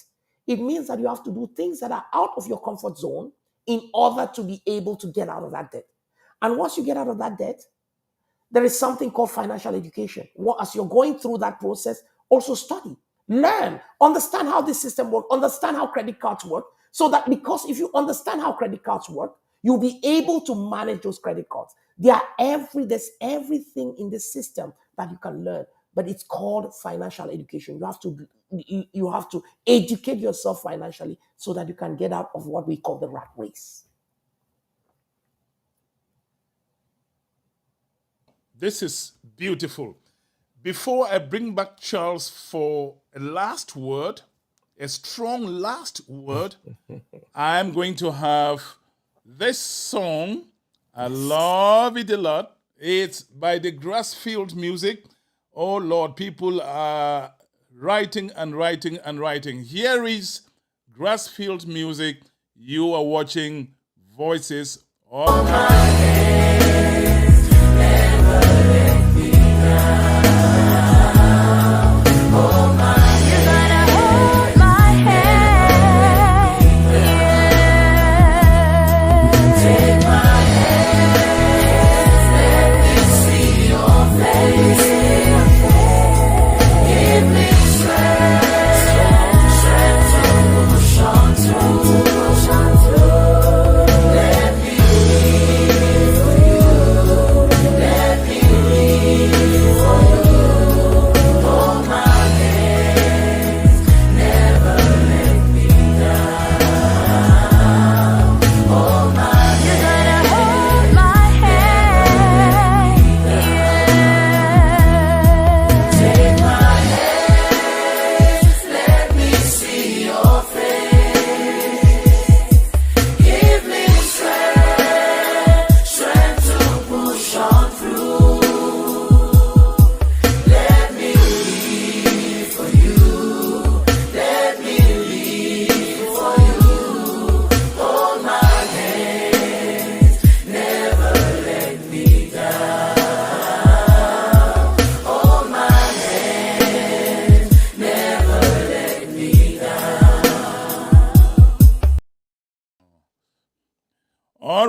C: it means that you have to do things that are out of your comfort zone in order to be able to get out of that debt. And once you get out of that debt, there is something called financial education. As you're going through that process, also study, learn, understand how this system works, understand how credit cards work, so that because if you understand how credit cards work, you'll be able to manage those credit cards. There's everything in the system that you can learn, but it's called financial education. You have to educate yourself financially so that you can get out of what we call the rat race.
B: This is beautiful. Before I bring back Charles for a last word, a strong last word, I'm going to have this song. I love it a lot. It's by the Grassfield Music. Oh Lord, people are writing and writing and writing. Here is Grassfield Music. You are watching Voices of my hands, never let me down. Oh my, you're gonna hold my hand. Yeah. Take my hands, let me see your face. Give me strength to push on through.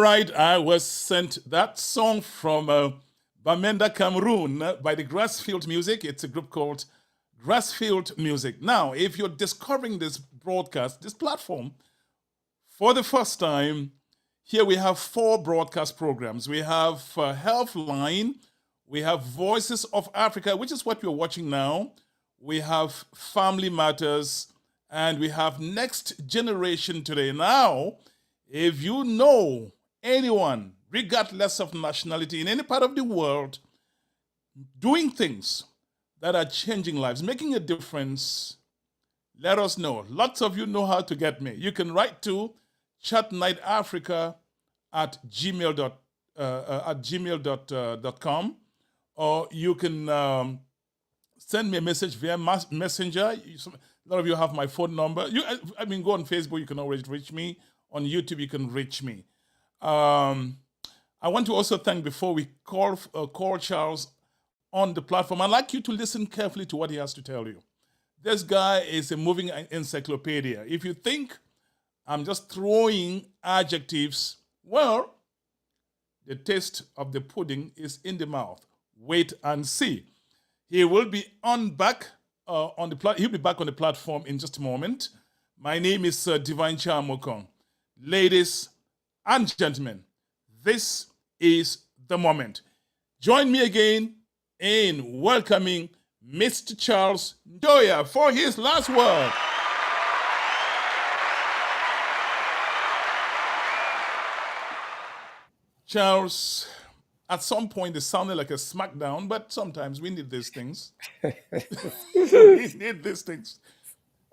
B: right, I was sent that song from Bamenda, Cameroon by the Grassfield Music. It's a group called Grassfield Music. Now, if you're discovering this broadcast, this platform, for the first time, here we have 4 broadcast programs. We have Healthline, we have Voices of Africa, which is what you're watching now. We have Family Matters, and we have Next Generation today. Now, if you know anyone, regardless of nationality, in any part of the world, doing things that are changing lives, making a difference, let us know. Lots of you know how to get me. You can write to chatnightafrica at gmail.com, or you can send me a message via Messenger. A lot of you have my phone number. Go on Facebook. You can always reach me. On YouTube, you can reach me. I want to also thank, before we call Charles on the platform, I'd like you to listen carefully to what he has to tell you. This guy is a moving encyclopedia. If you think I'm just throwing adjectives, well, the taste of the pudding is in the mouth. Wait and see. He will be back on the platform in just a moment. My name is Divine Chamokong. Ladies and gentlemen, this is the moment. Join me again in welcoming Mr. Charles Ndoya for his last word. Charles, at some point it sounded like a smackdown, but sometimes we need these things. We need these things.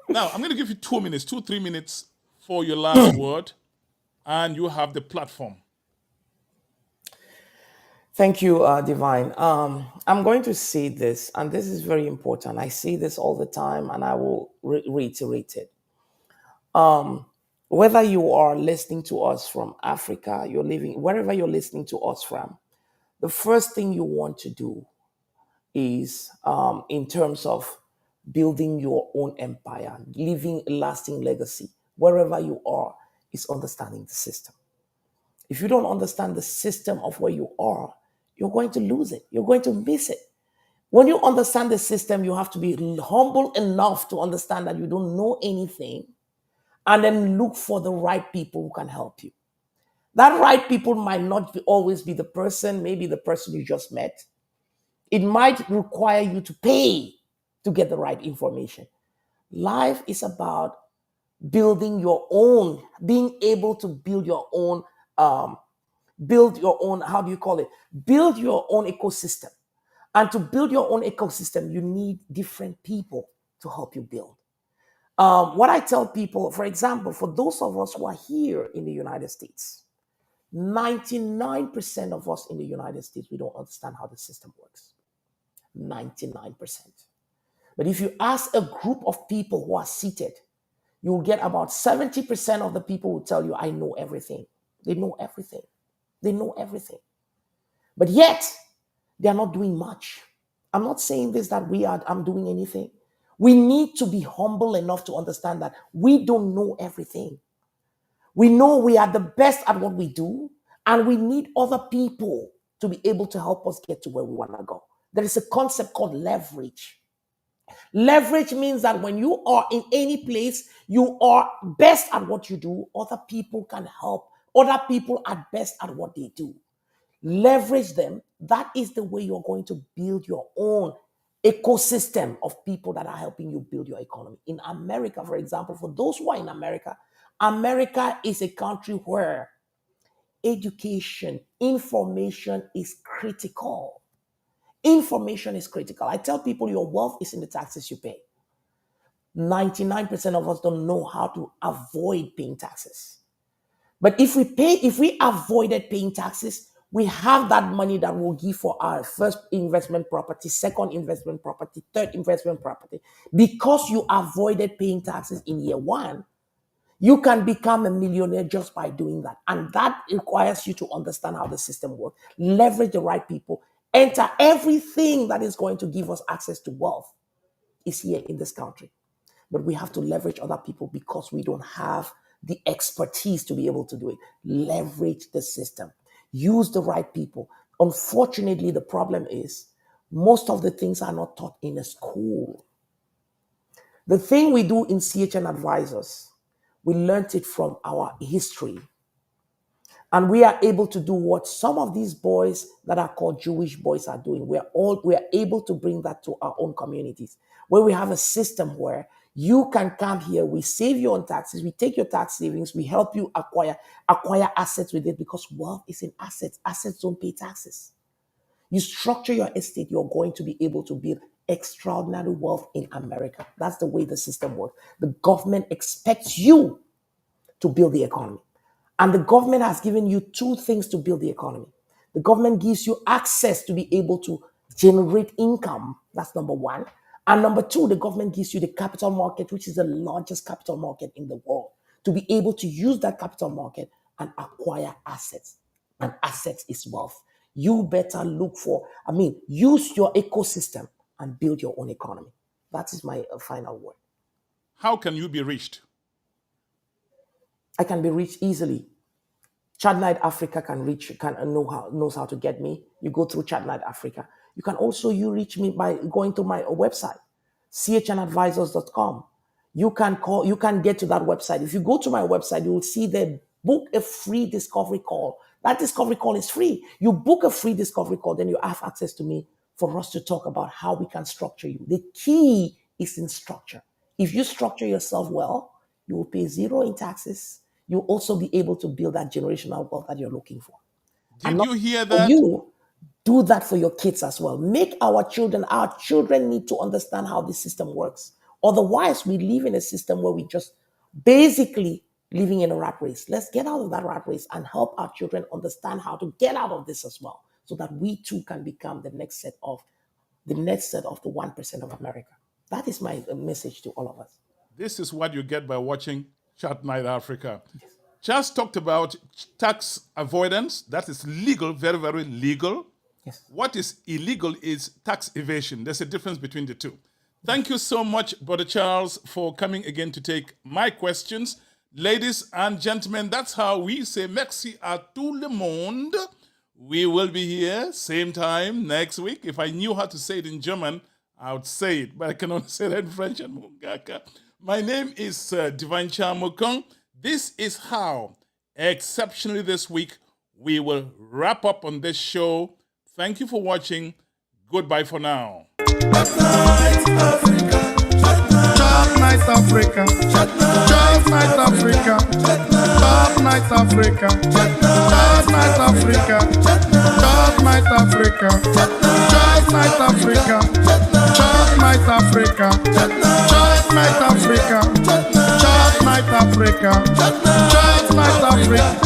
B: Now, I'm going to give you 2 minutes, 2-3 minutes for your last word, and you have the platform.
C: Thank you, Divine. I'm going to say this, and this is very important. I say this all the time, and I will reiterate it. Whether you are listening to us from Africa, you're living wherever you're listening to us from, the first thing you want to do is, in terms of building your own empire, leaving a lasting legacy, wherever you are, is understanding the system. If you don't understand the system of where you are, you're going to lose it. You're going to miss it. When you understand the system, you have to be humble enough to understand that you don't know anything, and then look for the right people who can help you. That right people might not always be the person, maybe the person you just met. It might require you to pay to get the right information. Life is about building your own, being able to build your own, build your own ecosystem. And to build your own ecosystem, you need different people to help you build. What I tell people, for example, for those of us who are here in the United States, 99% of us in the United States, we don't understand how the system works. 99%. But if you ask a group of people who are seated, you'll get about 70% of the people who tell you, I know everything. They know everything. They know everything. But yet, they are not doing much. I'm not saying this that I'm doing anything. We need to be humble enough to understand that we don't know everything. We know we are the best at what we do, and we need other people to be able to help us get to where we want to go. There is a concept called leverage. Leverage means that when you are in any place, you are best at what you do, other people can help. Other people are best at what they do. Leverage them. That is the way you're going to build your own ecosystem of people that are helping you build your economy. In America, for example, for those who are in America, America is a country where education, information is critical. Information is critical. I tell people your wealth is in the taxes you pay. 99% of us don't know how to avoid paying taxes. But if we avoided paying taxes, we have that money that we'll give for our first investment property, second investment property, third investment property. Because you avoided paying taxes in year one, you can become a millionaire just by doing that. And that requires you to understand how the system works, leverage the right people, enter everything that is going to give us access to wealth is here in this country. But we have to leverage other people because we don't have the expertise to be able to do it. Leverage the system. Use the right people. Unfortunately, the problem is most of the things are not taught in a school. The thing we do in CHN Advisors, we learned it from our history. And we are able to do what some of these boys that are called Jewish boys are doing. We are able to bring that to our own communities, where we have a system where you can come here, we save you on taxes, we take your tax savings, we help you acquire assets with it, because wealth is in assets. Assets don't pay taxes. You structure your estate, you're going to be able to build extraordinary wealth in America. That's the way the system works. The government expects you to build the economy. And the government has given you two things to build the economy. The government gives you access to be able to generate income. That's number one. And number two, the government gives you the capital market, which is the largest capital market in the world, to be able to use that capital market and acquire assets. And assets is wealth. You better use your ecosystem and build your own economy. That is my final word.
B: How can you be reached?
C: I can be reached easily. Chad Night Africa knows how to get me. You go through Chad Night Africa. You can also reach me by going to my website, chnadvisors.com. You can get to that website. If you go to my website, you will see there, book a free discovery call. That discovery call is free. You book a free discovery call, then you have access to me for us to talk about how we can structure you. The key is in structure. If you structure yourself well, you will pay zero in taxes. You'll also be able to build that generational wealth that you're looking for.
B: Did you hear that?
C: You do that for your kids as well. Make our children need to understand how this system works. Otherwise, we live in a system where we just basically living in a rat race. Let's get out of that rat race and help our children understand how to get out of this as well, so that we too can become the next set of the 1% of America. That is my message to all of us.
B: This is what you get by watching Chat Night Africa. Yes. Just talked about tax avoidance. That is legal, very, very legal.
C: Yes.
B: What is illegal is tax evasion. There's a difference between the two. Thank you so much, Brother Charles, for coming again to take my questions. Ladies and gentlemen, that's how we say merci à tout le monde. We will be here same time next week. If I knew how to say it in German, I would say it, but I can only say that in French and Mungaka. My name is Divine Chamukong. This is how, exceptionally this week, we will wrap up on this show. Thank you for watching. Goodbye for now.
D: Chat Night Africa. Chat Night Africa. Chat Night Africa. Chat Night Africa. Chat Night Africa. Chat Night Africa. Chat Night Africa. Chat Night Africa. Chat Night Africa. Chat Night Africa. Chat Night Africa.